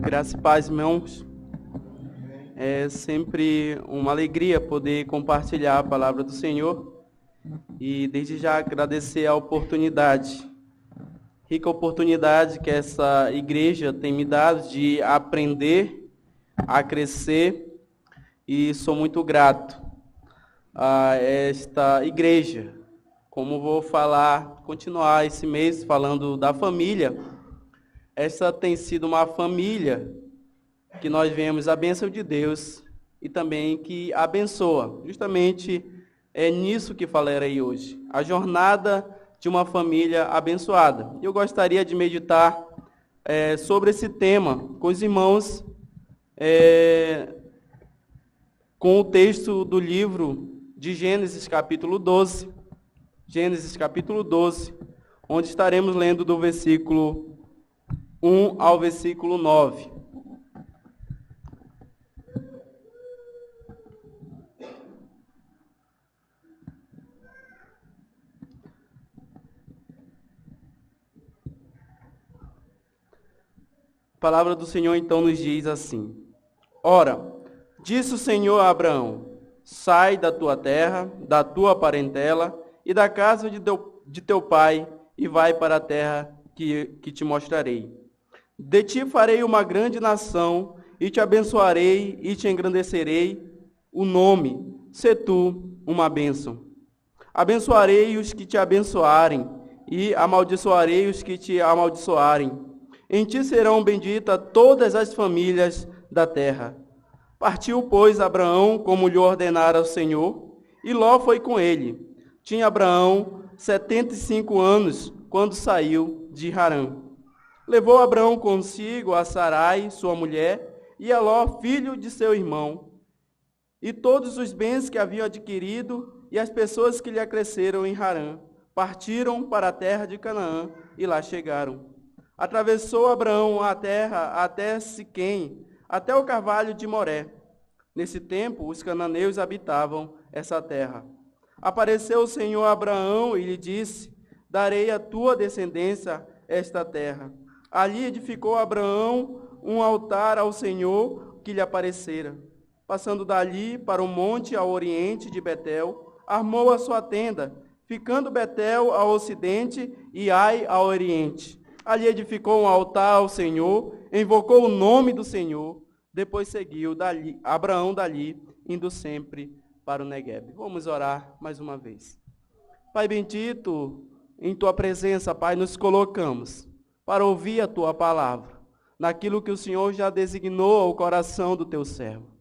Graça e paz, irmãos. É sempre uma alegria poder compartilhar a palavra do Senhor e desde já agradecer a oportunidade, rica oportunidade que essa igreja tem me dado de aprender, a crescer, e sou muito grato a esta igreja. Como vou continuar esse mês falando da família, essa tem sido uma família que nós vemos a bênção de Deus e também que abençoa. Justamente é nisso que falarei hoje. A jornada de uma família abençoada. Eu gostaria de meditar sobre esse tema com os irmãos, com o texto do livro de Gênesis capítulo 12. Gênesis capítulo 12, onde estaremos lendo do versículo 1 ao versículo 9. A palavra do Senhor então nos diz assim: Ora, disse o Senhor a Abraão: sai da tua terra, da tua parentela e da casa de teu pai, e vai para a terra que te mostrarei. De ti farei uma grande nação, e te abençoarei e te engrandecerei o nome, se tu uma bênção. Abençoarei os que te abençoarem, e amaldiçoarei os que te amaldiçoarem. Em ti serão benditas todas as famílias da terra. Partiu, pois, Abraão, como lhe ordenara o Senhor, e Ló foi com ele. Tinha Abraão 75 anos, quando saiu de Harã. Levou Abraão consigo a Sarai, sua mulher, e a Ló, filho de seu irmão, e todos os bens que haviam adquirido, e as pessoas que lhe acresceram em Harã. Partiram para a terra de Canaã, e lá chegaram. Atravessou Abraão a terra até Siquém, até o carvalho de Moré. Nesse tempo, os cananeus habitavam essa terra. Apareceu o Senhor a Abraão e lhe disse: darei à tua descendência esta terra. Ali edificou Abraão um altar ao Senhor que lhe aparecera. Passando dali para o monte ao oriente de Betel, armou a sua tenda, ficando Betel ao ocidente e Ai ao oriente. Ali edificou um altar ao Senhor, invocou o nome do Senhor, depois seguiu Abraão dali, indo sempre para o Neguebe. Vamos orar mais uma vez. Pai bendito, em tua presença, Pai, nos colocamos para ouvir a tua palavra, naquilo que o Senhor já designou ao coração do teu servo.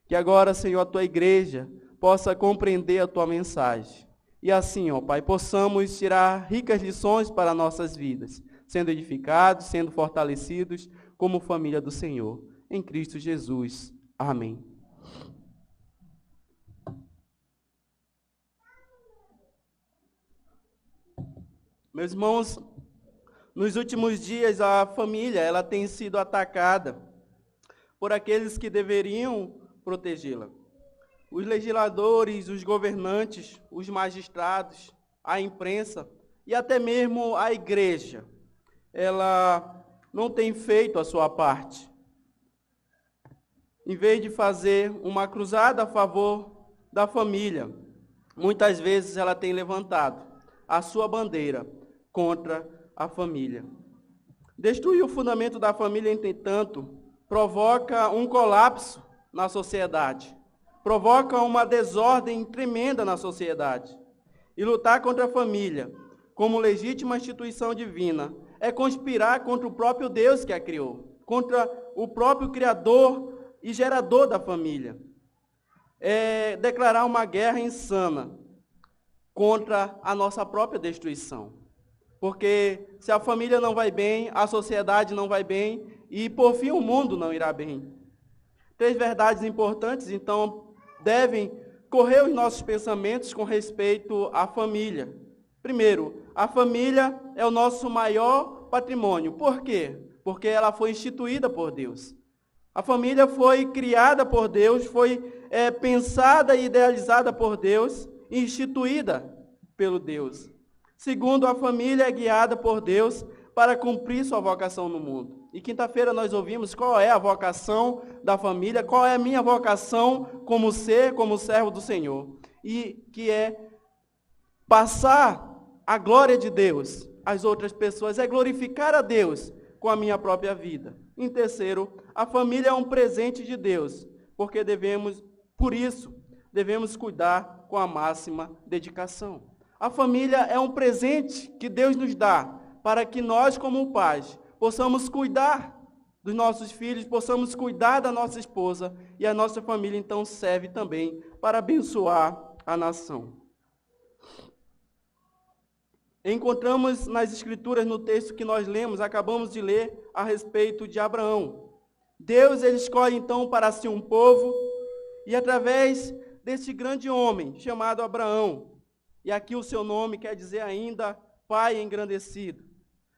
Que agora, Senhor, a tua igreja possa compreender a tua mensagem. E assim, ó Pai, possamos tirar ricas lições para nossas vidas, sendo edificados, sendo fortalecidos como família do Senhor. Em Cristo Jesus. Amém. Meus irmãos, nos últimos dias a família ela tem sido atacada por aqueles que deveriam protegê-la. Os legisladores, os governantes, os magistrados, a imprensa e até mesmo a igreja, ela não tem feito a sua parte. Em vez de fazer uma cruzada a favor da família, muitas vezes ela tem levantado a sua bandeira contra a família. Destruir o fundamento da família, entretanto, provoca um colapso na sociedade, provoca uma desordem tremenda na sociedade. E lutar contra a família, como legítima instituição divina, é conspirar contra o próprio Deus que a criou, contra o próprio Criador e gerador da família. É declarar uma guerra insana contra a nossa própria destruição. Porque se a família não vai bem, a sociedade não vai bem e, por fim, o mundo não irá bem. 3 verdades importantes, então, devem correr os nossos pensamentos com respeito à família. Primeiro, a família é o nosso maior patrimônio. Por quê? Porque ela foi instituída por Deus. A família foi criada por Deus, foi pensada e idealizada por Deus, instituída pelo Deus. Segundo, a família é guiada por Deus para cumprir sua vocação no mundo. E quinta-feira nós ouvimos qual é a vocação da família, qual é a minha vocação como ser, como servo do Senhor. E que é passar a glória de Deus às outras pessoas, é glorificar a Deus com a minha própria vida. Em terceiro, a família é um presente de Deus, porque por isso, devemos cuidar com a máxima dedicação. A família é um presente que Deus nos dá para que nós, como pais, possamos cuidar dos nossos filhos, possamos cuidar da nossa esposa, e a nossa família então serve também para abençoar a nação. Encontramos nas Escrituras, no texto que nós lemos, acabamos de ler a respeito de Abraão. Deus, ele escolhe então para si um povo, e através desse grande homem chamado Abraão, e aqui o seu nome quer dizer ainda Pai engrandecido.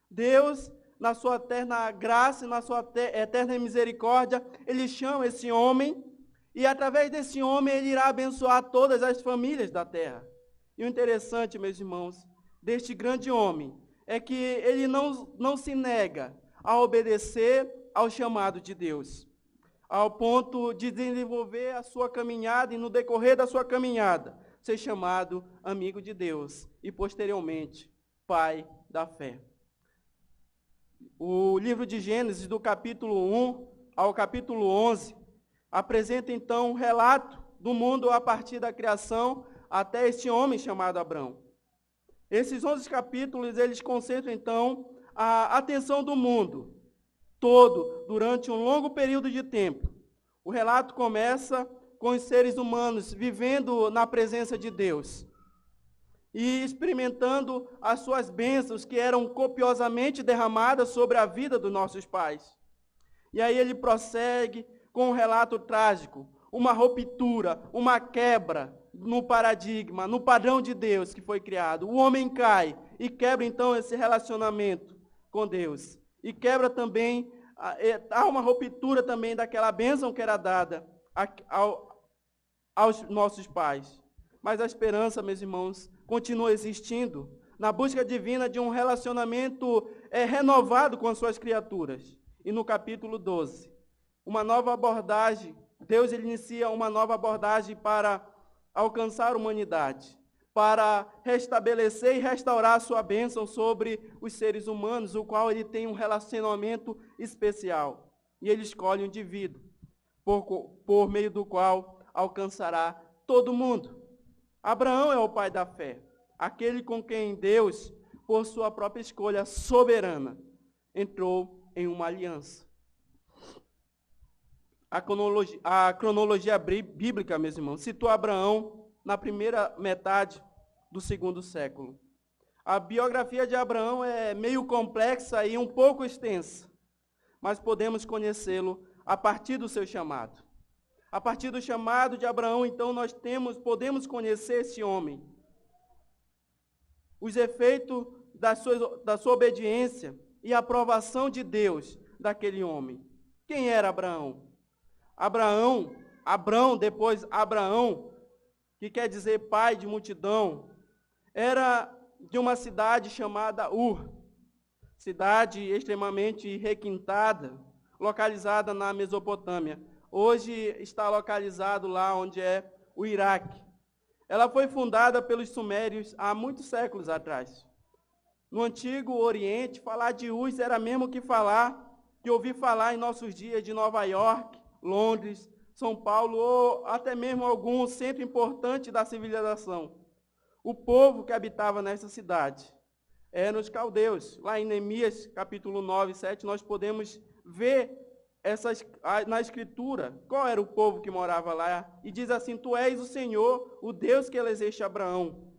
Deus, na sua eterna graça e na sua eterna misericórdia, ele chama esse homem, e através desse homem ele irá abençoar todas as famílias da terra. E o interessante, meus irmãos, deste grande homem, é que ele não se nega a obedecer ao chamado de Deus, ao ponto de desenvolver a sua caminhada e no decorrer da sua caminhada, ser chamado amigo de Deus e posteriormente pai da fé. O livro de Gênesis, do capítulo 1 ao capítulo 11, apresenta então um relato do mundo a partir da criação até este homem chamado Abraão. Esses 11 capítulos, eles concentram então a atenção do mundo todo durante um longo período de tempo. O relato começa com os seres humanos vivendo na presença de Deus e experimentando as suas bênçãos que eram copiosamente derramadas sobre a vida dos nossos pais. E aí ele prossegue com um relato trágico, uma ruptura, uma quebra no paradigma, no padrão de Deus que foi criado. O homem cai e quebra então esse relacionamento com Deus. E quebra também, há uma ruptura também daquela bênção que era dada aos nossos pais. Mas a esperança, meus irmãos, continua existindo na busca divina de um relacionamento renovado com as suas criaturas. E no capítulo 12, uma nova abordagem, Deus ele inicia uma nova abordagem para alcançar a humanidade, para restabelecer e restaurar a sua bênção sobre os seres humanos, o qual ele tem um relacionamento especial. E ele escolhe um indivíduo, por meio do qual alcançará todo mundo. Abraão é o pai da fé, aquele com quem Deus, por sua própria escolha soberana, entrou em uma aliança. A cronologia bíblica, meus irmãos, situa Abraão na primeira metade do segundo século. A biografia de Abraão é meio complexa e um pouco extensa, mas podemos conhecê-lo a partir do seu chamado. A partir do chamado de Abraão, então, podemos conhecer esse homem. Os efeitos da sua obediência e a aprovação de Deus daquele homem. Quem era Abraão? Abrão, depois Abraão, que quer dizer pai de multidão, era de uma cidade chamada Ur, cidade extremamente requintada, localizada na Mesopotâmia. Hoje está localizado lá onde é o Iraque. Ela foi fundada pelos sumérios há muitos séculos atrás. No Antigo Oriente, falar de Uz era mesmo que ouvir falar em nossos dias de Nova York, Londres, São Paulo, ou até mesmo algum centro importante da civilização. O povo que habitava nessa cidade eram os caldeus. Lá em Neemias, capítulo 9 e 7, nós podemos ver na Escritura, qual era o povo que morava lá, e diz assim: Tu és o Senhor, o Deus que elegeste Abraão,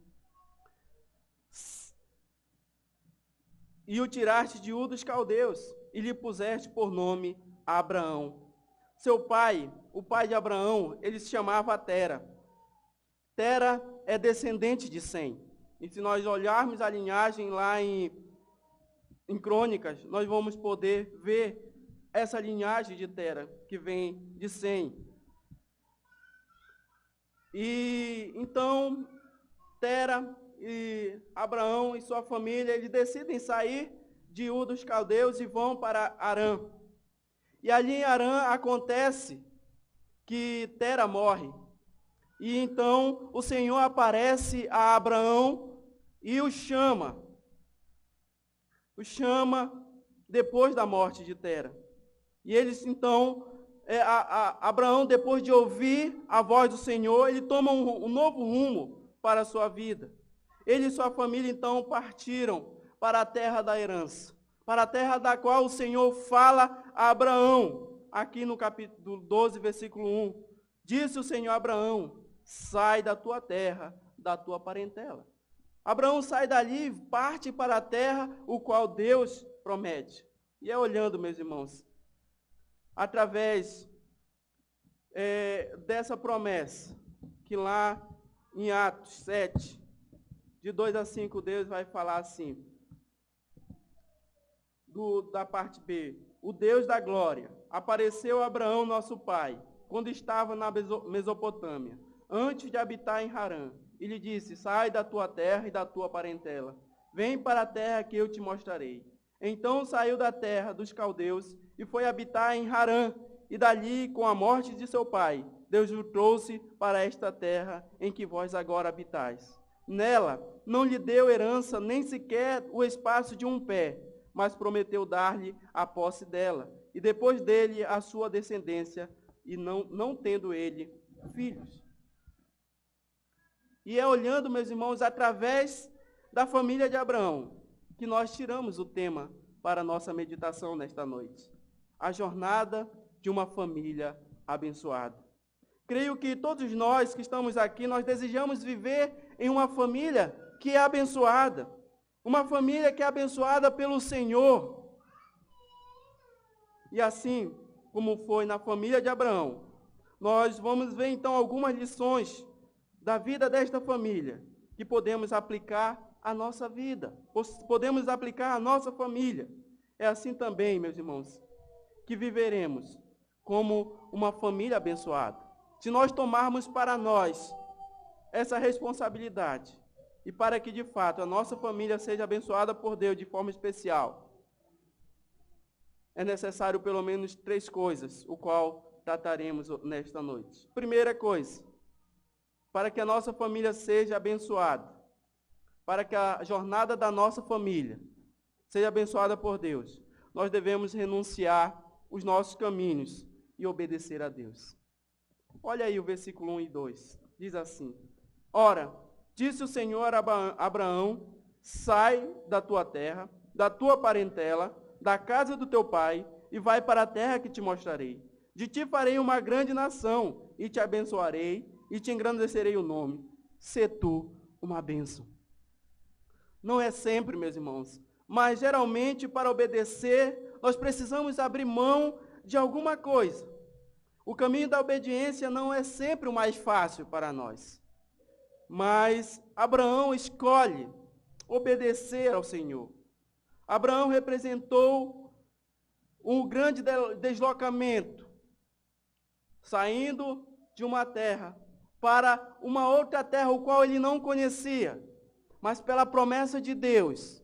e o tiraste de Ur dos caldeus, e lhe puseste por nome Abraão. Seu pai, o pai de Abraão, ele se chamava Tera. Tera é descendente de Sem. E se nós olharmos a linhagem lá em Crônicas, nós vamos poder ver essa linhagem de Tera, que vem de Sem. E então, Tera e Abraão e sua família, eles decidem sair de Ur dos Caldeus e vão para Harã. E ali em Harã acontece que Tera morre. E então o Senhor aparece a Abraão e o chama. O chama depois da morte de Tera. E eles então, Abraão, depois de ouvir a voz do Senhor, ele toma um novo rumo para a sua vida. Ele e sua família então partiram para a terra da herança, para a terra da qual o Senhor fala a Abraão, aqui no capítulo 12, versículo 1. Disse o Senhor a Abraão: sai da tua terra, da tua parentela. Abraão sai dali e parte para a terra o qual Deus promete. E é olhando, meus irmãos, através dessa promessa, que lá em Atos 7, de 2 a 5, Deus vai falar assim, da parte B: o Deus da glória apareceu a Abraão, nosso pai, quando estava na Mesopotâmia, antes de habitar em Harã, e lhe disse: sai da tua terra e da tua parentela, vem para a terra que eu te mostrarei. Então saiu da terra dos caldeus e foi habitar em Harã, e dali, com a morte de seu pai, Deus o trouxe para esta terra em que vós agora habitais. Nela não lhe deu herança, nem sequer o espaço de um pé, mas prometeu dar-lhe a posse dela, e depois dele a sua descendência, e não tendo ele filhos. E é olhando, meus irmãos, através da família de Abraão, que nós tiramos o tema para a nossa meditação nesta noite. A jornada de uma família abençoada. Creio que todos nós que estamos aqui, nós desejamos viver em uma família que é abençoada. Uma família que é abençoada pelo Senhor. E assim como foi na família de Abraão, nós vamos ver então algumas lições da vida desta família que podemos aplicar à nossa vida, podemos aplicar à nossa família. É assim também, meus irmãos, que viveremos como uma família abençoada. Se nós tomarmos para nós essa responsabilidade e para que de fato a nossa família seja abençoada por Deus de forma especial, é necessário pelo menos 3 coisas, o qual trataremos nesta noite. Primeira coisa, para que a nossa família seja abençoada, para que a jornada da nossa família seja abençoada por Deus, nós devemos renunciar os nossos caminhos e obedecer a Deus. Olha aí o versículo 1 e 2, diz assim: ora, disse o Senhor a Abraão: sai da tua terra, da tua parentela, da casa do teu pai, e vai para a terra que te mostrarei. De ti farei uma grande nação, e te abençoarei, e te engrandecerei o nome. Sê tu uma bênção. Não é sempre, meus irmãos, mas geralmente para obedecer, nós precisamos abrir mão de alguma coisa. O caminho da obediência não é sempre o mais fácil para nós. Mas Abraão escolhe obedecer ao Senhor. Abraão representou um grande deslocamento, saindo de uma terra para uma outra terra, o qual ele não conhecia. Mas pela promessa de Deus,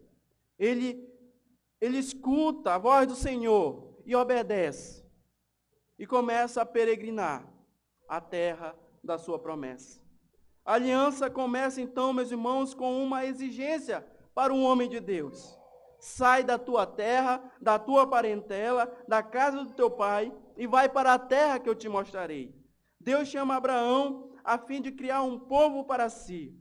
ele escuta a voz do Senhor e obedece. E começa a peregrinar a terra da sua promessa. A aliança começa então, meus irmãos, com uma exigência para um homem de Deus. Sai da tua terra, da tua parentela, da casa do teu pai, e vai para a terra que eu te mostrarei. Deus chama Abraão a fim de criar um povo para si,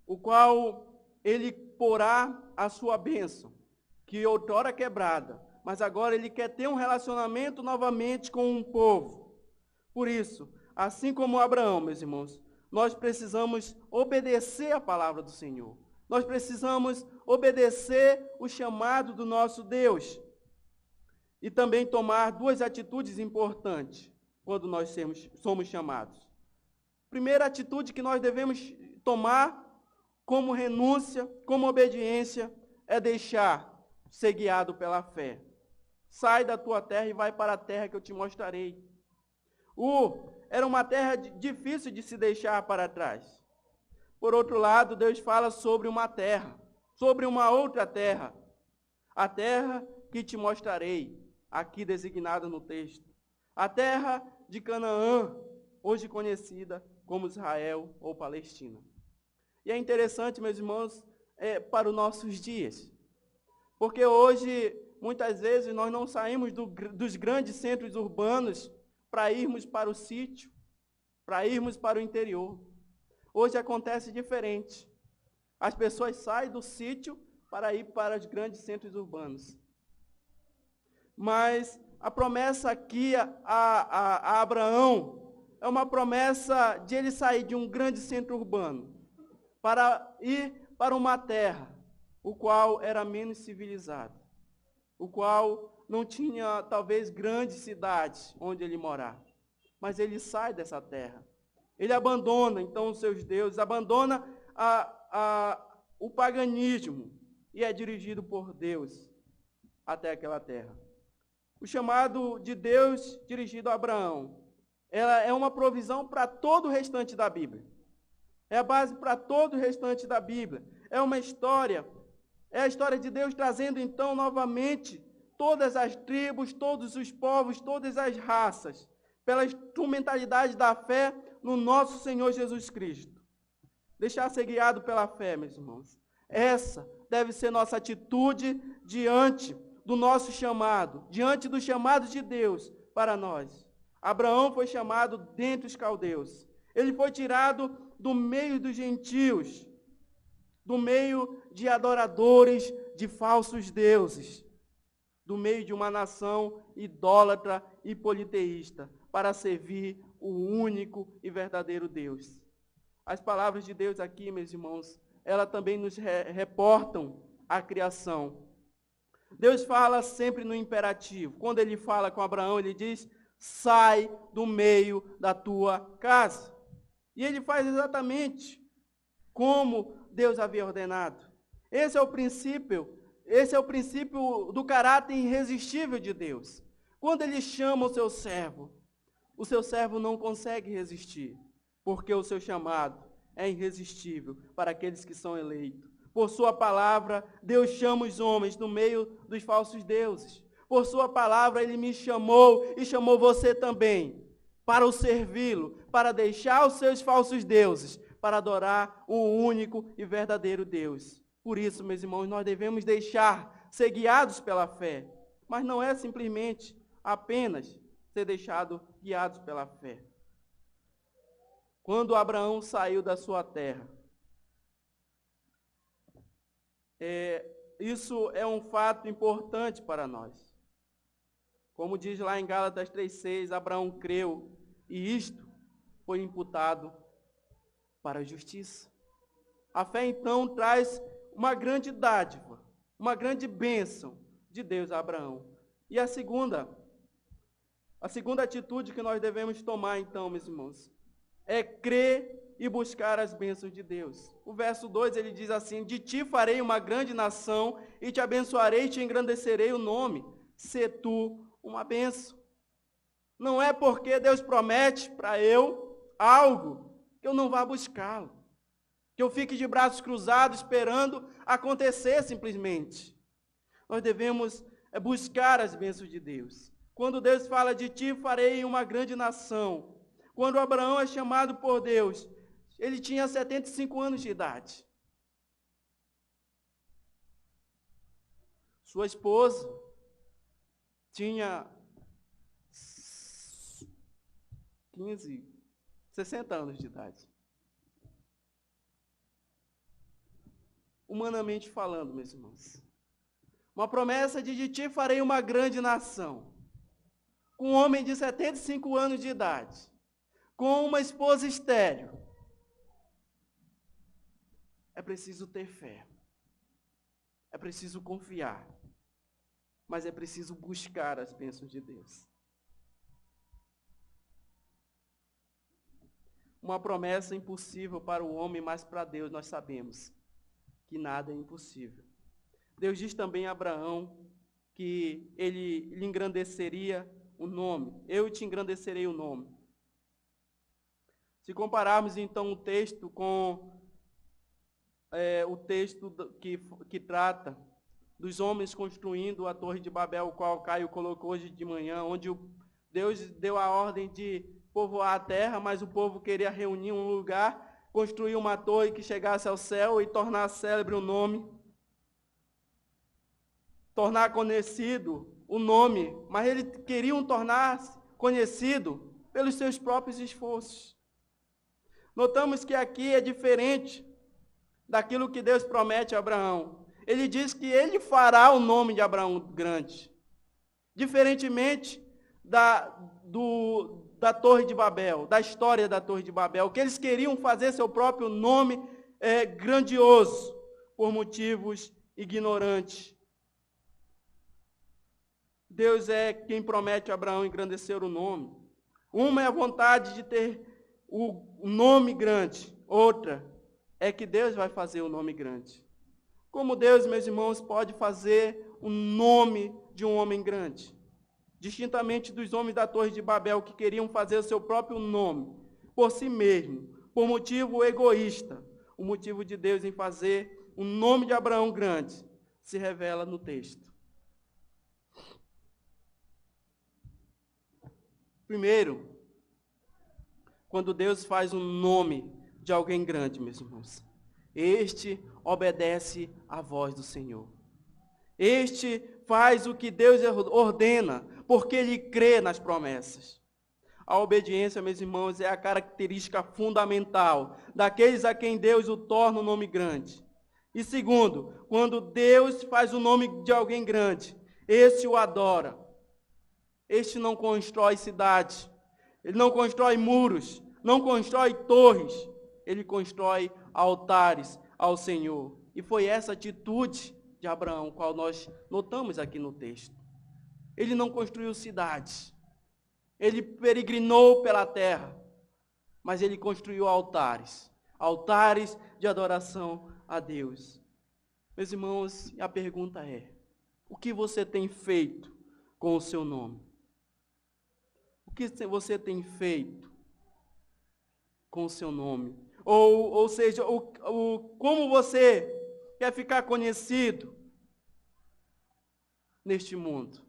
o qual ele porá a sua bênção, que outrora quebrada, mas agora ele quer ter um relacionamento novamente com um povo. Por isso, assim como Abraão, meus irmãos, nós precisamos obedecer a palavra do Senhor. Nós precisamos obedecer o chamado do nosso Deus. E também tomar 2 atitudes importantes quando nós somos chamados. Primeira atitude que nós devemos tomar como renúncia, como obediência, é deixar ser guiado pela fé. Sai da tua terra e vai para a terra que eu te mostrarei. Era uma terra difícil de se deixar para trás. Por outro lado, Deus fala sobre uma terra, sobre uma outra terra, a terra que te mostrarei, aqui designada no texto, a terra de Canaã, hoje conhecida como Israel ou Palestina. E é interessante, meus irmãos, para os nossos dias, porque hoje, muitas vezes, nós não saímos dos grandes centros urbanos para irmos para o sítio, para irmos para o interior. Hoje acontece diferente. As pessoas saem do sítio para ir para os grandes centros urbanos. Mas a promessa aqui a Abraão é uma promessa de ele sair de um grande centro urbano para ir para uma terra, o qual era menos civilizado, o qual não tinha talvez grandes cidades onde ele morar. Mas ele sai dessa terra. Ele abandona então os seus deuses, abandona o paganismo e é dirigido por Deus até aquela terra. O chamado de Deus dirigido a Abraão, ela é uma provisão para todo o restante da Bíblia. É a base para todo o restante da Bíblia. É uma história, é a história de Deus trazendo então novamente todas as tribos, todos os povos, todas as raças, pela instrumentalidade da fé no nosso Senhor Jesus Cristo. Deixar ser guiado pela fé, meus irmãos. Essa deve ser nossa atitude diante do nosso chamado, diante do chamado de Deus para nós. Abraão foi chamado dentre os caldeus. Ele foi tirado do meio dos gentios, do meio de adoradores de falsos deuses, do meio de uma nação idólatra e politeísta, para servir o único e verdadeiro Deus. As palavras de Deus aqui, meus irmãos, elas também nos reportam a criação. Deus fala sempre no imperativo. Quando ele fala com Abraão, ele diz, sai do meio da tua casa. E ele faz exatamente como Deus havia ordenado. Esse é o princípio do caráter irresistível de Deus. Quando ele chama o seu servo não consegue resistir, porque o seu chamado é irresistível para aqueles que são eleitos. Por sua palavra, Deus chama os homens do meio dos falsos deuses. Por sua palavra, ele me chamou e chamou você também, para o servi-lo, para deixar os seus falsos deuses, para adorar o único e verdadeiro Deus. Por isso, meus irmãos, nós devemos deixar ser guiados pela fé, mas não é simplesmente apenas ser guiados pela fé. Quando Abraão saiu da sua terra, isso é um fato importante para nós. Como diz lá em Gálatas 3,6, Abraão creu e isto foi imputado para a justiça. A fé então traz uma grande dádiva, uma grande bênção de Deus a Abraão. E a segunda atitude que nós devemos tomar então, meus irmãos, é crer e buscar as bênçãos de Deus. O verso 2, ele diz assim, de ti farei uma grande nação, e te abençoarei e te engrandecerei o nome, sê tu uma bênção. Não é porque Deus promete para eu algo que eu não vá buscá-lo, que eu fique de braços cruzados esperando acontecer simplesmente. Nós devemos buscar as bênçãos de Deus. Quando Deus fala de ti farei uma grande nação, quando Abraão é chamado por Deus, ele tinha 75 anos de idade. Sua esposa tinha 60 anos de idade. Humanamente falando, meus irmãos. Uma promessa de ti farei uma grande nação. Com um homem de 75 anos de idade. Com uma esposa estéril. É preciso ter fé. É preciso confiar. Mas é preciso buscar as bênçãos de Deus. Uma promessa impossível para o homem, mas para Deus nós sabemos que nada é impossível. Deus diz também a Abraão que ele lhe engrandeceria o nome. Eu te engrandecerei o nome. Se compararmos então o texto com o texto que trata dos homens construindo a Torre de Babel, o qual Caio colocou hoje de manhã, onde Deus deu a ordem de povoar a terra, mas o povo queria reunir um lugar, construir uma torre que chegasse ao céu e tornar célebre o nome, tornar conhecido o nome, mas eles queriam tornar conhecido pelos seus próprios esforços. Notamos que aqui é diferente daquilo que Deus promete a Abraão. Ele diz que ele fará o nome de Abraão grande. Diferentemente da Torre de Babel, da história da Torre de Babel, que eles queriam fazer seu próprio nome grandioso, por motivos ignorantes. Deus é quem promete a Abraão engrandecer o nome. Uma é a vontade de ter o nome grande, outra é que Deus vai fazer o nome grande. Como Deus, meus irmãos, pode fazer o nome de um homem grande? Distintamente dos homens da Torre de Babel, que queriam fazer o seu próprio nome, por si mesmo, por motivo egoísta. O motivo de Deus em fazer o nome de Abraão grande se revela no texto. Primeiro, quando Deus faz um nome de alguém grande, meus irmãos, este obedece à voz do Senhor. Este faz o que Deus ordena, porque ele crê nas promessas. A obediência, meus irmãos, é a característica fundamental daqueles a quem Deus o torna um nome grande. E segundo, quando Deus faz o nome de alguém grande, este o adora. Este não constrói cidade, ele não constrói muros, não constrói torres, ele constrói altares ao Senhor. E foi essa atitude de Abraão, qual nós notamos aqui no texto. Ele não construiu cidades, ele peregrinou pela terra, mas ele construiu altares, altares de adoração a Deus. Meus irmãos, a pergunta é: o que você tem feito com o seu nome? O que você tem feito com o seu nome? Ou seja, como você quer ficar conhecido neste mundo?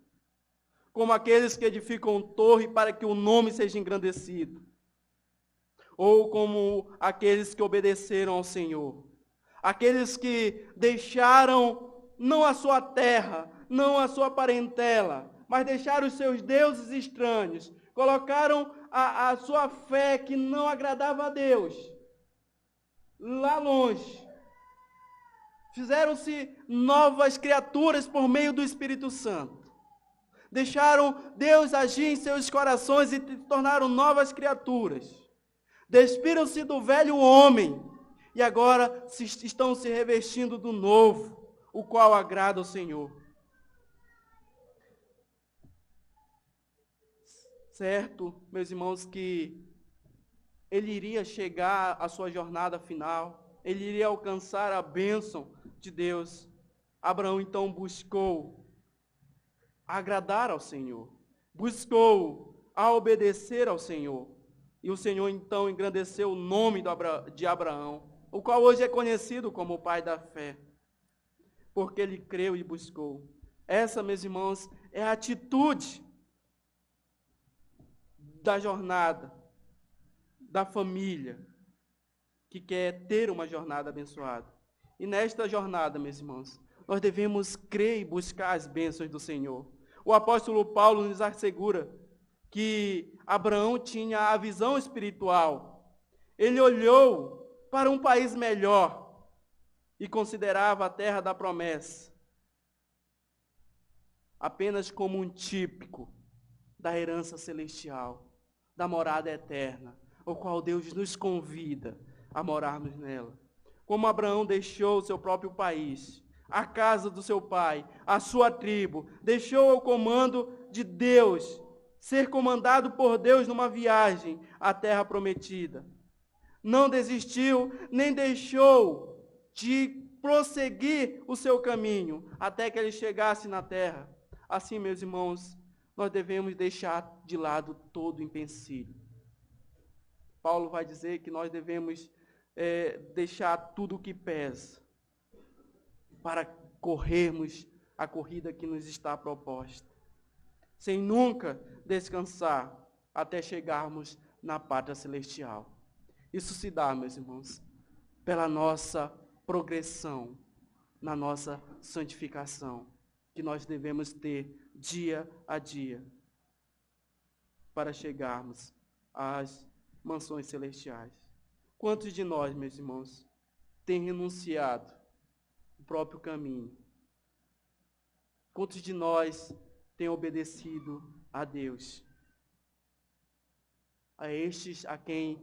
Como aqueles que edificam torre para que o nome seja engrandecido? Ou como aqueles que obedeceram ao Senhor? Aqueles que deixaram não a sua terra, não a sua parentela, mas deixaram os seus deuses estranhos, colocaram a sua fé que não agradava a Deus lá longe. Fizeram-se novas criaturas por meio do Espírito Santo. Deixaram Deus agir em seus corações e se tornaram novas criaturas. Despiram-se do velho homem e agora estão se revestindo do novo, o qual agrada ao Senhor. Certo, meus irmãos, que ele iria chegar à sua jornada final, ele iria alcançar a bênção de Deus. Abraão então buscou agradar ao Senhor, buscou a obedecer ao Senhor. E o Senhor então engrandeceu o nome de Abraão, o qual hoje é conhecido como o pai da fé, porque ele creu e buscou. Essa, meus irmãos, é a atitude da jornada, da família, que quer ter uma jornada abençoada. E nesta jornada, meus irmãos, nós devemos crer e buscar as bênçãos do Senhor. O apóstolo Paulo nos assegura que Abraão tinha a visão espiritual. Ele olhou para um país melhor e considerava a terra da promessa apenas como um típico da herança celestial, da morada eterna, o qual Deus nos convida a morarmos nela. Como Abraão deixou o seu próprio país, a casa do seu pai, a sua tribo, deixou o comando de Deus, ser comandado por Deus numa viagem à terra prometida. Não desistiu, nem deixou de prosseguir o seu caminho, até que ele chegasse na terra. Assim, meus irmãos, nós devemos deixar de lado todo o empecilho. Paulo vai dizer que nós devemos deixar tudo o que pesa para corrermos a corrida que nos está proposta, sem nunca descansar até chegarmos na pátria celestial. Isso se dá, meus irmãos, pela nossa progressão, na nossa santificação, que nós devemos ter dia a dia, para chegarmos às mansões celestiais. Quantos de nós, meus irmãos, têm renunciado o próprio caminho? Quantos de nós têm obedecido a Deus? A estes a quem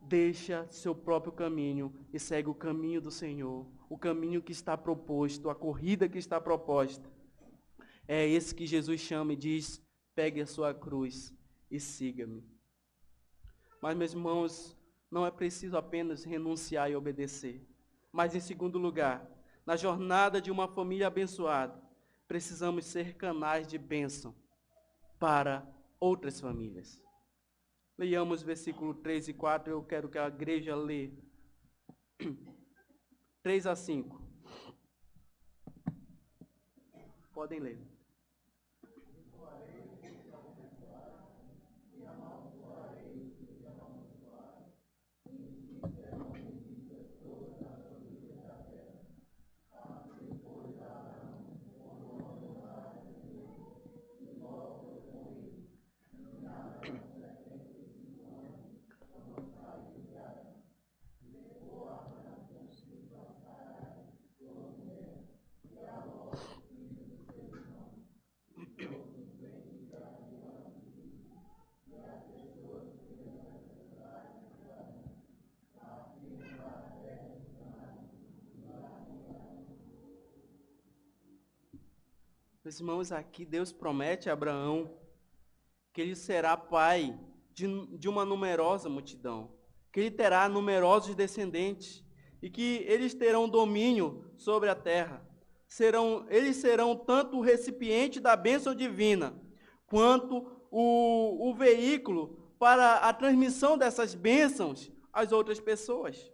deixa seu próprio caminho e segue o caminho do Senhor, o caminho que está proposto, a corrida que está proposta. É esse que Jesus chama e diz: pegue a sua cruz e siga-me. Mas, meus irmãos, não é preciso apenas renunciar e obedecer. Mas, em segundo lugar, na jornada de uma família abençoada, precisamos ser canais de bênção para outras famílias. Leiamos versículo 3 e 4, eu quero que a igreja lê. 3 a 5. Podem ler. Meus irmãos, aqui Deus promete a Abraão que ele será pai de uma numerosa multidão, que ele terá numerosos descendentes e que eles terão domínio sobre a terra. Eles serão tanto o recipiente da bênção divina, quanto o veículo para a transmissão dessas bênçãos às outras pessoas,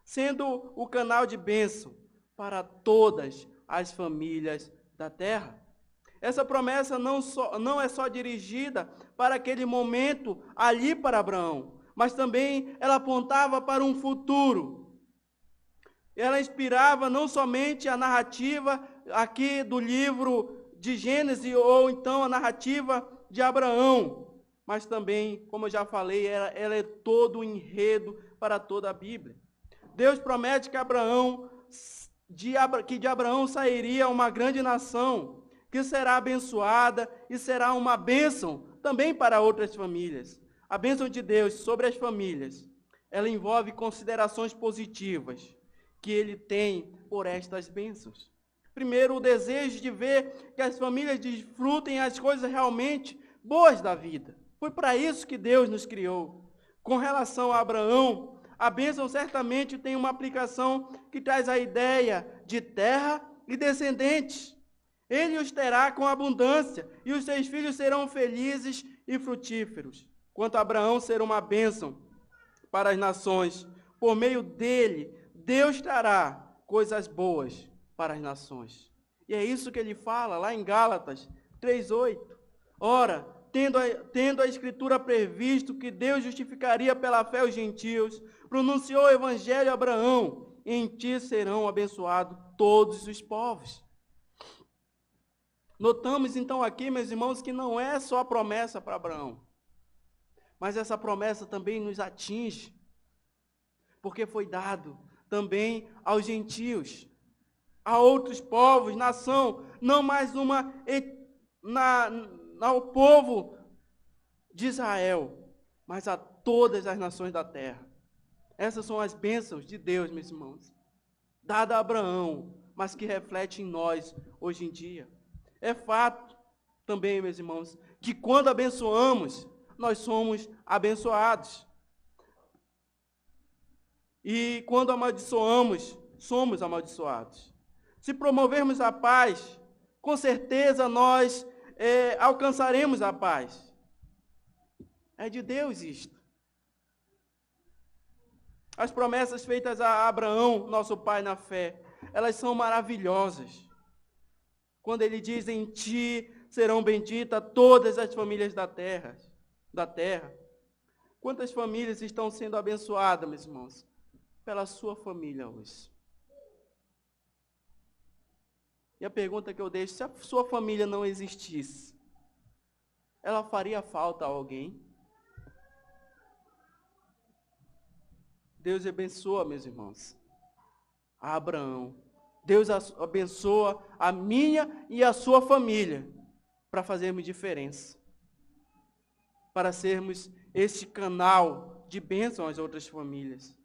sendo o canal de bênção para todas as famílias da terra. Essa promessa não é só dirigida para aquele momento ali para Abraão, mas também ela apontava para um futuro. Ela inspirava não somente a narrativa aqui do livro de Gênesis, ou então a narrativa de Abraão, mas também, como eu já falei, ela é todo o enredo para toda a Bíblia. Deus promete que de Abraão sairia uma grande nação, que será abençoada e será uma bênção também para outras famílias. A bênção de Deus sobre as famílias, ela envolve considerações positivas que ele tem por estas bênçãos. Primeiro, o desejo de ver que as famílias desfrutem as coisas realmente boas da vida. Foi para isso que Deus nos criou. Com relação a Abraão, a bênção certamente tem uma aplicação que traz a ideia de terra e descendentes. Ele os terá com abundância, e os seus filhos serão felizes e frutíferos. Quanto a Abraão ser uma bênção para as nações, por meio dele, Deus trará coisas boas para as nações. E é isso que ele fala lá em Gálatas 3:8. Ora, tendo a Escritura previsto que Deus justificaria pela fé os gentios, pronunciou o evangelho a Abraão: em ti serão abençoados todos os povos. Notamos então aqui, meus irmãos, que não é só a promessa para Abraão, mas essa promessa também nos atinge, porque foi dado também aos gentios, a outros povos, nação, não mais ao povo de Israel, mas a todas as nações da terra. Essas são as bênçãos de Deus, meus irmãos, dada a Abraão, mas que reflete em nós hoje em dia. É fato também, meus irmãos, que quando abençoamos, nós somos abençoados. E quando amaldiçoamos, somos amaldiçoados. Se promovermos a paz, com certeza nós alcançaremos a paz. É de Deus isto. As promessas feitas a Abraão, nosso pai na fé, elas são maravilhosas. Quando ele diz, em ti serão benditas todas as famílias da terra. Quantas famílias estão sendo abençoadas, meus irmãos? Pela sua família hoje. E a pergunta que eu deixo, se a sua família não existisse, ela faria falta a alguém? Deus abençoa, meus irmãos, a Abraão. Deus abençoa a minha e a sua família para fazermos diferença. Para sermos este canal de bênção às outras famílias.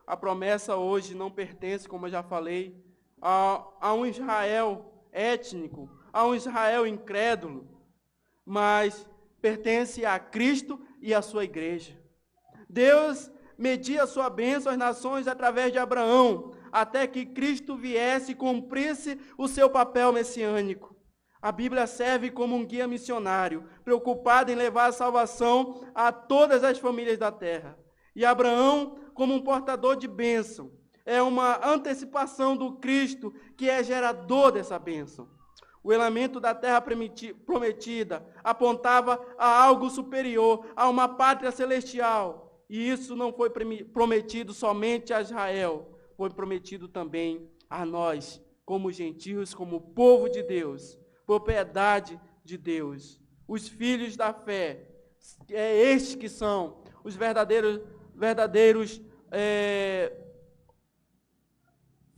A promessa hoje não pertence, como eu já falei, a um Israel étnico, a um Israel incrédulo, mas pertence a Cristo e à sua igreja. Deus media a sua bênção às nações através de Abraão, até que Cristo viesse e cumprisse o seu papel messiânico. A Bíblia serve como um guia missionário, preocupado em levar a salvação a todas as famílias da terra. E Abraão, como um portador de bênção, é uma antecipação do Cristo que é gerador dessa bênção. O elemento da terra prometida apontava a algo superior, a uma pátria celestial. E isso não foi prometido somente a Israel, foi prometido também a nós, como gentios, como povo de Deus, propriedade de Deus. Os filhos da fé, estes que são os verdadeiros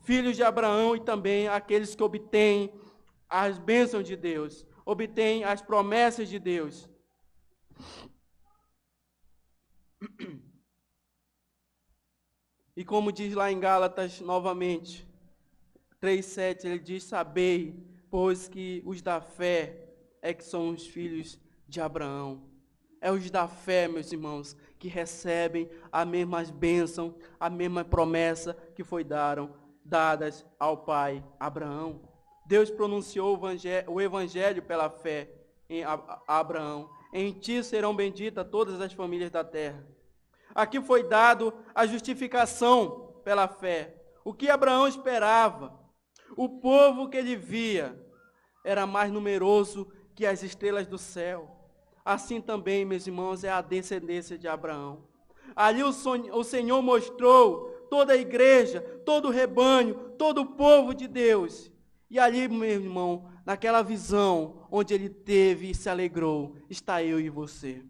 filhos de Abraão e também aqueles que obtêm as bênçãos de Deus, obtêm as promessas de Deus. E como diz lá em Gálatas novamente, 3:7, ele diz, sabei, pois que os da fé é que são os filhos de Abraão. É os da fé, meus irmãos, que recebem a mesma bênção, a mesma promessa que foi dadas ao pai Abraão. Deus pronunciou o evangelho pela fé em Abraão. Em ti serão benditas todas as famílias da terra. Aqui foi dado a justificação pela fé. O que Abraão esperava, o povo que ele via, era mais numeroso que as estrelas do céu. Assim também, meus irmãos, é a descendência de Abraão. Ali o Senhor mostrou toda a igreja, todo o rebanho, todo o povo de Deus. E ali, meu irmão, naquela visão onde ele teve e se alegrou, está eu e você.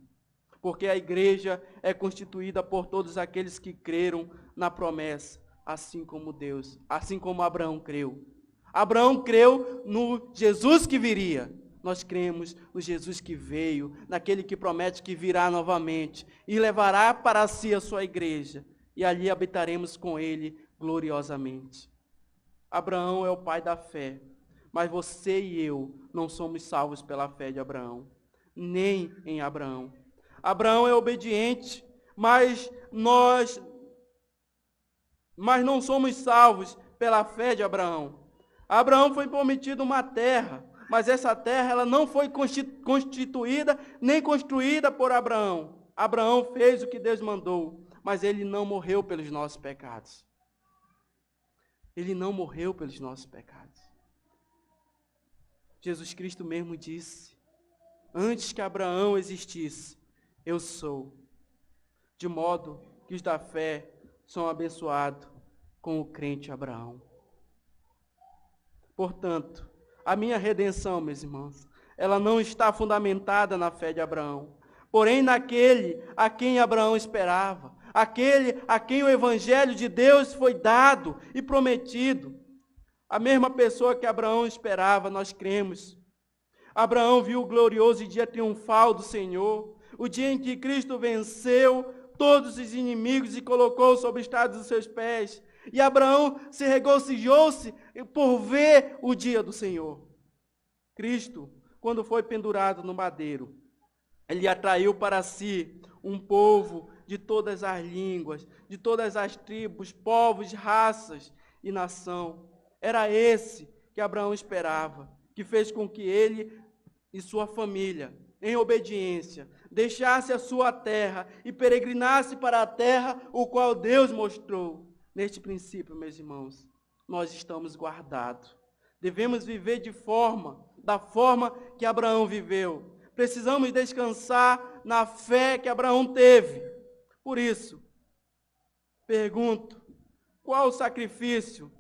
Porque a igreja é constituída por todos aqueles que creram na promessa, assim como Deus, assim como Abraão creu. Abraão creu no Jesus que viria. Nós cremos no Jesus que veio, naquele que promete que virá novamente e levará para si a sua igreja. E ali habitaremos com ele gloriosamente. Abraão é o pai da fé, mas você e eu não somos salvos pela fé de Abraão, nem em Abraão. Abraão é obediente, mas não somos salvos pela fé de Abraão. Abraão foi prometido uma terra, mas essa terra ela não foi constituída nem construída por Abraão. Abraão fez o que Deus mandou, mas ele não morreu pelos nossos pecados. Ele não morreu pelos nossos pecados. Jesus Cristo mesmo disse, antes que Abraão existisse, eu sou. De modo que os da fé são abençoados com o crente Abraão. Portanto, a minha redenção, meus irmãos, ela não está fundamentada na fé de Abraão, porém naquele a quem Abraão esperava, aquele a quem o evangelho de Deus foi dado e prometido. A mesma pessoa que Abraão esperava, nós cremos. Abraão viu o glorioso dia triunfal do Senhor, o dia em que Cristo venceu todos os inimigos e colocou sobre os estrados dos seus pés. E Abraão se regozijou-se por ver o dia do Senhor. Cristo, quando foi pendurado no madeiro, ele atraiu para si um povo de todas as línguas, de todas as tribos, povos, raças e nação. Era esse que Abraão esperava, que fez com que ele e sua família, em obediência, deixasse a sua terra e peregrinasse para a terra o qual Deus mostrou. Neste princípio, meus irmãos, nós estamos guardados. Devemos viver da forma que Abraão viveu. Precisamos descansar na fé que Abraão teve. Por isso, pergunto, qual o sacrifício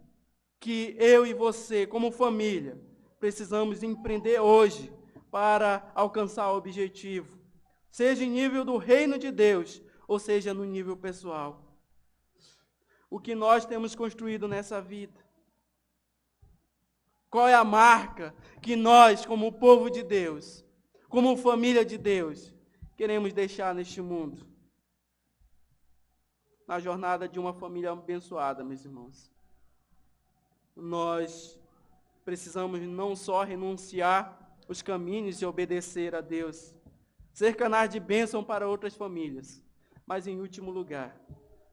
que eu e você, como família, precisamos empreender hoje para alcançar o objetivo? Seja em nível do reino de Deus, ou seja no nível pessoal. O que nós temos construído nessa vida? Qual é a marca que nós, como povo de Deus, como família de Deus, queremos deixar neste mundo? Na jornada de uma família abençoada, meus irmãos. Nós precisamos não só renunciar os caminhos e obedecer a Deus, ser canais de bênção para outras famílias, mas em último lugar,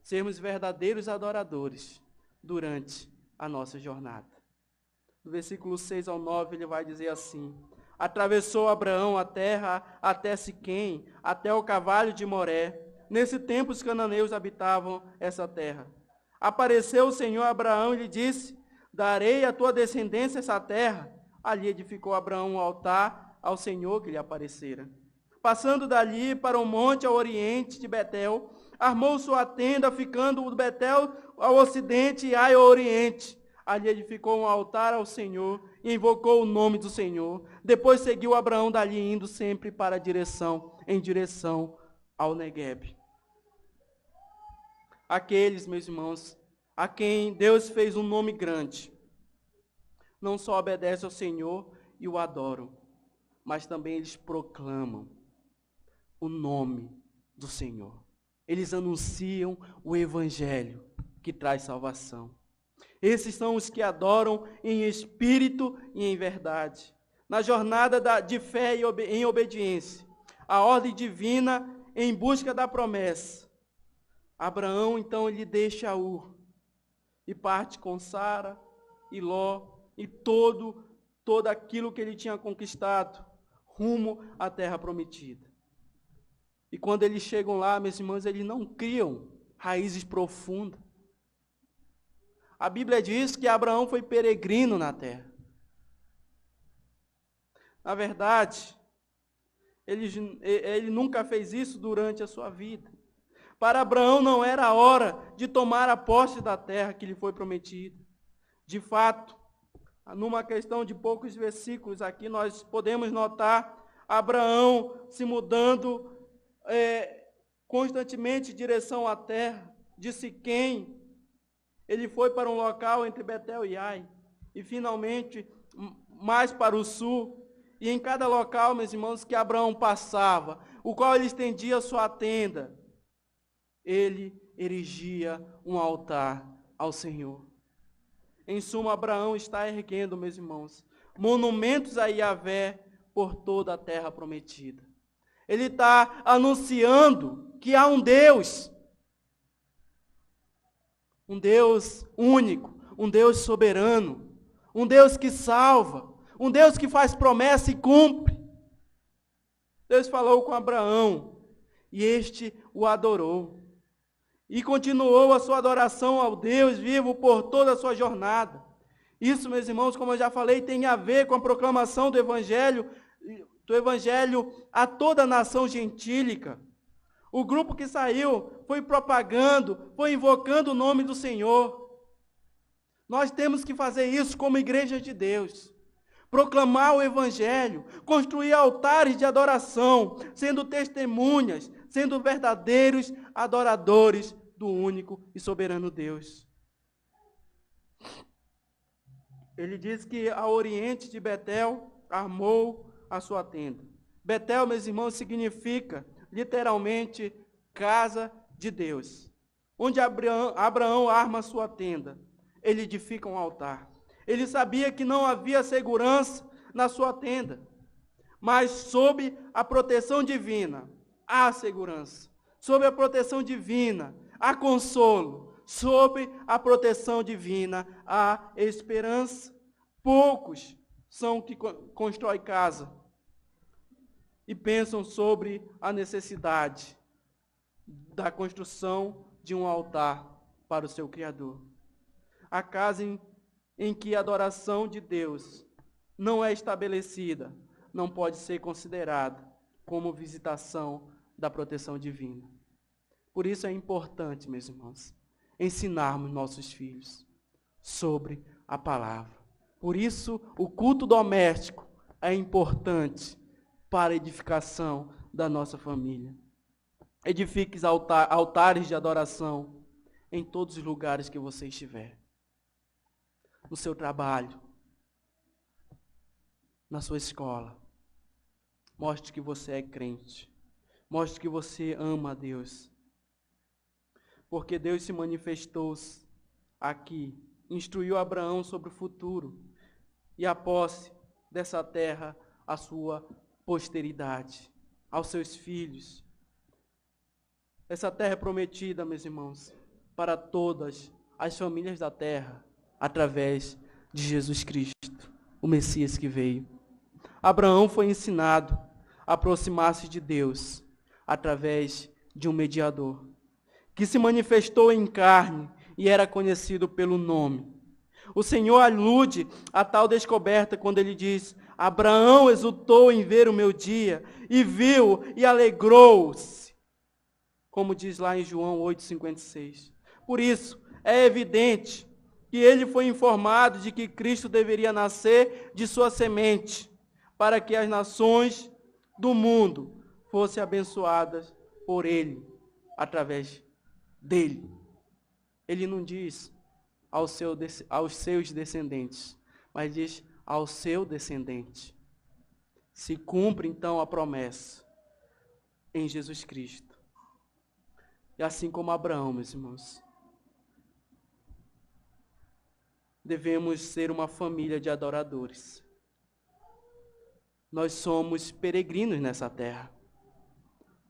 sermos verdadeiros adoradores durante a nossa jornada. No versículo 6 ao 9, ele vai dizer assim: atravessou Abraão a terra até Siquém, até o Carvalho de Moré. Nesse tempo os cananeus habitavam essa terra. Apareceu o Senhor a Abraão e lhe disse: darei à tua descendência essa terra. Ali edificou Abraão um altar ao Senhor que lhe aparecera. Passando dali para o monte ao oriente de Betel, armou sua tenda, ficando o Betel ao ocidente e Ai ao oriente. Ali edificou um altar ao Senhor e invocou o nome do Senhor. Depois seguiu Abraão dali, indo sempre em direção ao Neguebe. Aqueles, meus irmãos, a quem Deus fez um nome grande, não só obedecem ao Senhor e o adoram, mas também eles proclamam o nome do Senhor. Eles anunciam o Evangelho que traz salvação. Esses são os que adoram em espírito e em verdade, na jornada de fé e em obediência, a ordem divina em busca da promessa. Abraão, então, ele deixa Ur e parte com Sara e Ló e todo aquilo que ele tinha conquistado, rumo à terra prometida. E quando eles chegam lá, meus irmãos, eles não criam raízes profundas. A Bíblia diz que Abraão foi peregrino na terra. Na verdade, ele nunca fez isso durante a sua vida. Para Abraão não era a hora de tomar a posse da terra que lhe foi prometida. De fato, numa questão de poucos versículos aqui, nós podemos notar Abraão se mudando constantemente em direção à terra de Siquém. Ele foi para um local entre Betel e Ai, e finalmente mais para o sul. E em cada local, meus irmãos, que Abraão passava, o qual ele estendia a sua tenda, ele erigia um altar ao Senhor. Em suma, Abraão está erguendo, meus irmãos, monumentos a Yahvé por toda a terra prometida. Ele está anunciando que há um Deus único, um Deus soberano, um Deus que salva, um Deus que faz promessa e cumpre. Deus falou com Abraão e este o adorou. E continuou a sua adoração ao Deus vivo por toda a sua jornada. Isso, meus irmãos, como eu já falei, tem a ver com a proclamação do Evangelho a toda a nação gentílica. O grupo que saiu foi propagando, foi invocando o nome do Senhor. Nós temos que fazer isso como igreja de Deus. Proclamar o Evangelho, construir altares de adoração, sendo testemunhas, sendo verdadeiros adoradores do único e soberano Deus. Ele diz que ao oriente de Betel armou a sua tenda. Betel, meus irmãos, significa literalmente casa de Deus. Onde Abraão arma a sua tenda, ele edifica um altar. Ele sabia que não havia segurança na sua tenda, mas sob a proteção divina há segurança. Sob a proteção divina há consolo. Sob a proteção divina há esperança. Poucos são que constroem casa. e pensam sobre a necessidade da construção de um altar para o seu Criador. A casa em que a adoração de Deus não é estabelecida, não pode ser considerada como visitação da proteção divina. Por isso é importante, meus irmãos, ensinarmos nossos filhos sobre a palavra. Por isso, o culto doméstico é importante para a edificação da nossa família. Edifique altares de adoração em todos os lugares que você estiver. No seu trabalho, na sua escola. Mostre que você é crente. Mostre que você ama a Deus. Porque Deus se manifestou aqui, instruiu Abraão sobre o futuro e a posse dessa terra à sua posteridade, aos seus filhos. Essa terra é prometida, meus irmãos, para todas as famílias da terra, através de Jesus Cristo, o Messias que veio. Abraão foi ensinado a aproximar-se de Deus através de um mediador, que se manifestou em carne e era conhecido pelo nome. O Senhor alude a tal descoberta quando ele diz: Abraão exultou em ver o meu dia, e viu e alegrou-se, como diz lá em João 8,56. Por isso, é evidente que ele foi informado de que Cristo deveria nascer de sua semente, para que as nações do mundo fossem abençoadas por ele, através dele. Ele não diz aos seus descendentes, mas diz ao seu descendente. Se cumpre então a promessa em Jesus Cristo. E assim como Abraão, meus irmãos, devemos ser uma família de adoradores. Nós somos peregrinos nessa terra.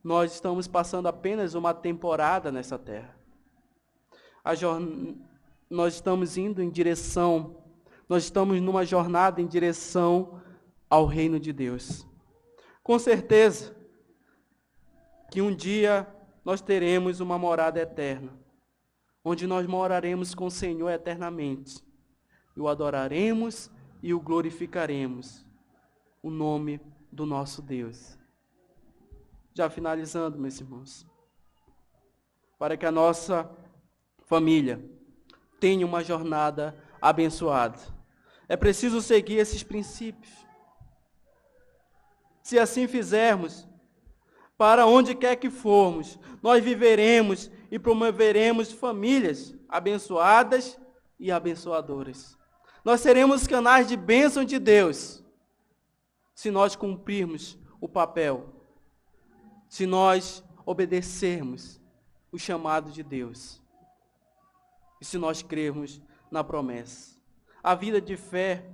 Nós estamos passando apenas uma temporada nessa terra. Nós estamos indo em direção, nós estamos numa jornada em direção ao reino de Deus. Com certeza que um dia nós teremos uma morada eterna, onde nós moraremos com o Senhor eternamente. E o adoraremos e o glorificaremos, o nome do nosso Deus. Já finalizando, meus irmãos, para que a nossa família tenha uma jornada abençoada, é preciso seguir esses princípios. Se assim fizermos, para onde quer que formos, nós viveremos e promoveremos famílias abençoadas e abençoadoras. Nós seremos canais de bênção de Deus, se nós cumprirmos o papel, se nós obedecermos o chamado de Deus, e se nós crermos na promessa. A vida de fé,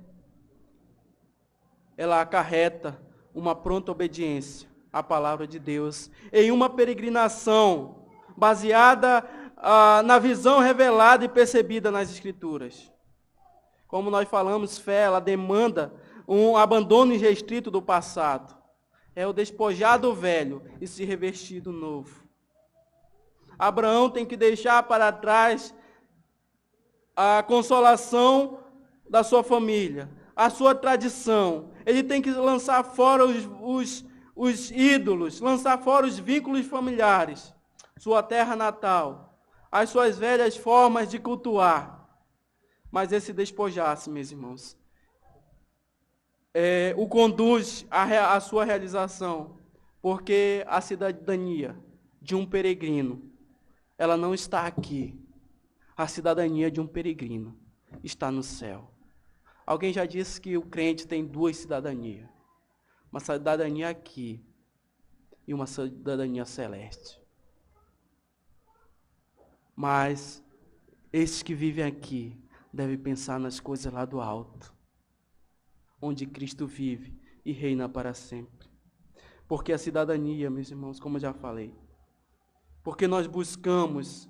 ela acarreta uma pronta obediência à palavra de Deus, em uma peregrinação baseada na visão revelada e percebida nas Escrituras. Como nós falamos, fé, ela demanda um abandono irrestrito do passado. É o despojar do velho e se revestir do novo. Abraão tem que deixar para trás a consolação da sua família, a sua tradição. Ele tem que lançar fora os ídolos, lançar fora os vínculos familiares, sua terra natal, as suas velhas formas de cultuar. Mas esse despojar-se, meus irmãos, o conduz à sua realização, porque a cidadania de um peregrino, ela não está aqui. A cidadania de um peregrino está no céu. Alguém já disse que o crente tem duas cidadanias. Uma cidadania aqui e uma cidadania celeste. Mas esses que vivem aqui devem pensar nas coisas lá do alto, onde Cristo vive e reina para sempre. Porque a cidadania, meus irmãos, como eu já falei, porque nós buscamos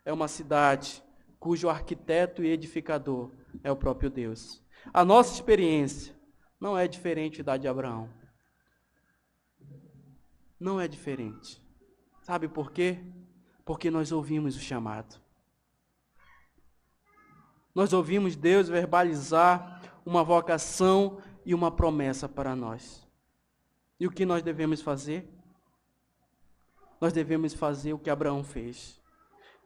uma cidade cujo arquiteto e edificador é o próprio Deus. A nossa experiência não é diferente da de Abraão. não é diferente. Sabe por quê? Porque nós ouvimos o chamado. Nós ouvimos Deus verbalizar uma vocação e uma promessa para nós. E o que nós devemos fazer? Nós devemos fazer o que Abraão fez.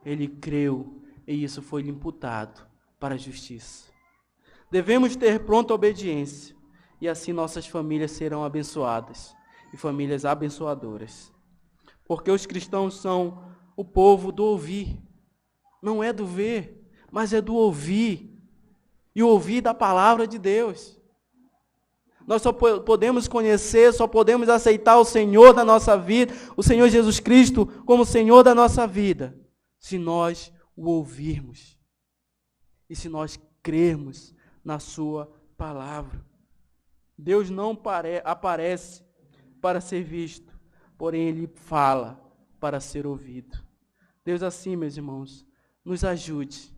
Ele creu e isso foi lhe imputado para a justiça. Devemos ter pronta obediência e assim nossas famílias serão abençoadas e famílias abençoadoras. Porque os cristãos são o povo do ouvir. Não é do ver, mas é do ouvir. E ouvir da palavra de Deus. Nós só podemos conhecer, só podemos aceitar o Senhor da nossa vida, o Senhor Jesus Cristo como Senhor da nossa vida, se nós o ouvirmos. E se nós crermos na sua palavra. Deus não aparece para ser visto, porém Ele fala para ser ouvido. Deus assim, meus irmãos, nos ajude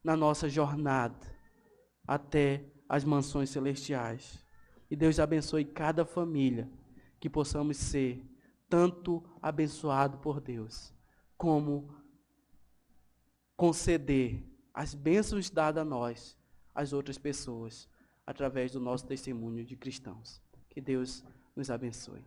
na nossa jornada até as mansões celestiais. E Deus abençoe cada família, que possamos ser tanto abençoados por Deus, como conceder as bênçãos dadas a nós, às outras pessoas, através do nosso testemunho de cristãos. Que Deus nos abençoe.